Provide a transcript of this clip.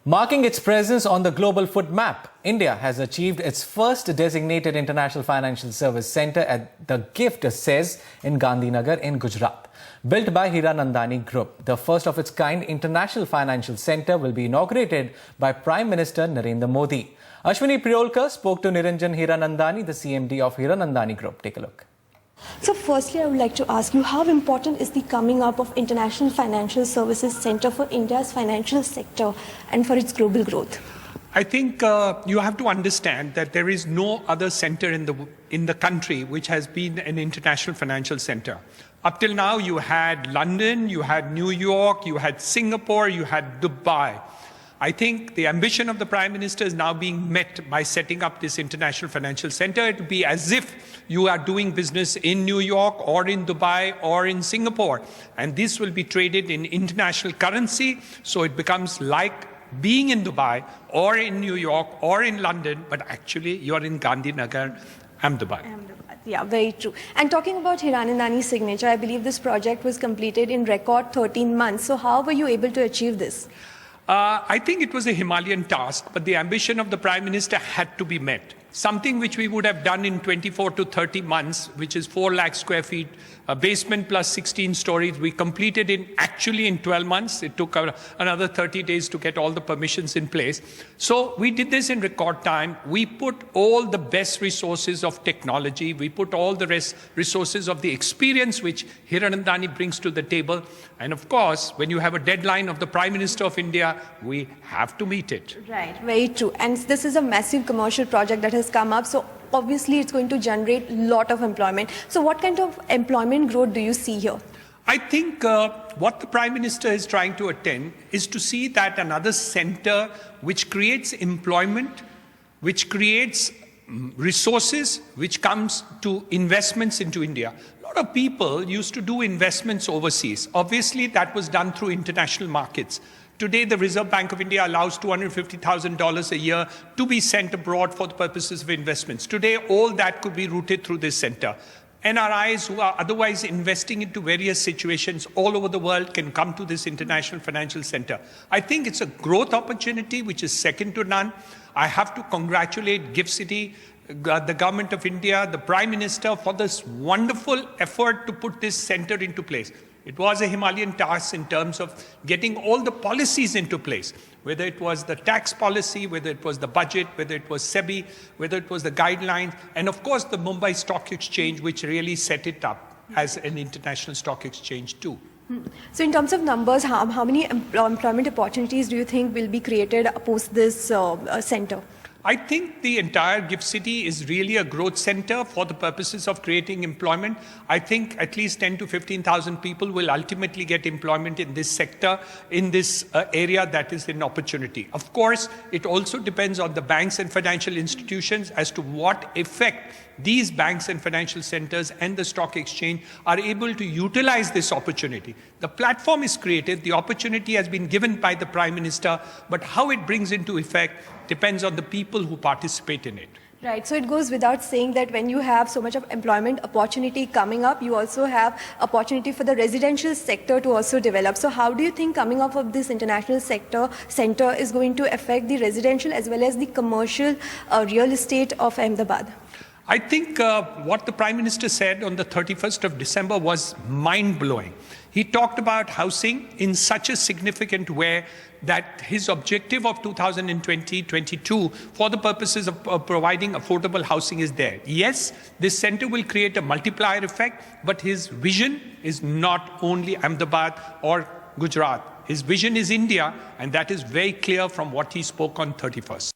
Marking its presence on the global food map, India has achieved its first designated international financial service centre at the GIFT SEZ in Gandhinagar in Gujarat. Built by Hiranandani Group, the first of its kind international financial centre will be inaugurated by Prime Minister Narendra Modi. Ashwini Priyolkar spoke to Niranjan Hiranandani, the CMD of Hiranandani Group. Take a look. So firstly, I would like to ask you, how important is the coming up of International Financial Services Centre for India's financial sector and for its global growth? I think you have to understand that there is no other center in the country which has been an international financial center. Up till now, you had London, you had New York, you had Singapore, you had Dubai. I think the ambition of the Prime Minister is now being met by setting up this international financial center. It will be as if you are doing business in New York or in Dubai or in Singapore. And this will be traded in international currency. So it becomes like being in Dubai or in New York or in London, but actually you're in Gandhinagar, Ahmedabad. Yeah, very true. And talking about Hiranandani's signature, I believe this project was completed in record 13 months. So how were you able to achieve this? I think it was a Himalayan task, but the ambition of the Prime Minister had to be met. Something which we would have done in 24 to 30 months, which is 4 lakh square feet, a basement plus 16 stories, we completed actually in 12 months. It took another 30 days to get all the permissions in place. So we did this in record time. We put all the best resources of technology. We put all the resources of the experience which Hiranandani brings to the table. And of course, when you have a deadline of the Prime Minister of India, we have to meet it. Right, very true. And this is a massive commercial project that has come up. So obviously, it's going to generate a lot of employment. So what kind of employment growth do you see here? I think what the Prime Minister is trying to attend is to see that another center which creates employment, which creates resources, which comes to investments into India. A lot of people used to do investments overseas. Obviously, that was done through international markets. Today, the Reserve Bank of India allows $250,000 a year to be sent abroad for the purposes of investments. Today, all that could be routed through this center. NRIs who are otherwise investing into various situations all over the world can come to this international financial center. I think it's a growth opportunity which is second to none. I have to congratulate GIFT SEZ, the government of India, the Prime Minister for this wonderful effort to put this center into place. It was a Himalayan task in terms of getting all the policies into place, whether it was the tax policy, whether it was the budget, whether it was SEBI, whether it was the guidelines, and of course the Mumbai Stock Exchange, which really set it up as an international stock exchange too. So in terms of numbers, how many employment opportunities do you think will be created post this center? I think the entire GIFT SEZ is really a growth center for the purposes of creating employment. I think at least 10 to 15,000 people will ultimately get employment in this sector, in this area that is an opportunity. Of course, it also depends on the banks and financial institutions as to what effect these banks and financial centers and the stock exchange are able to utilize this opportunity. The platform is created, the opportunity has been given by the Prime Minister, but how it brings into effect depends on the people who participate in it. Right. So it goes without saying that when you have so much of employment opportunity coming up, you also have opportunity for the residential sector to also develop. So how do you think coming up of this international center is going to affect the residential as well as the commercial real estate of Ahmedabad? I think what the Prime Minister said on the 31st of December was mind-blowing. He talked about housing in such a significant way that his objective of 2020-22 for the purposes of providing affordable housing is there. Yes, this center will create a multiplier effect, but his vision is not only Ahmedabad or Gujarat. His vision is India, and that is very clear from what he spoke on 31st.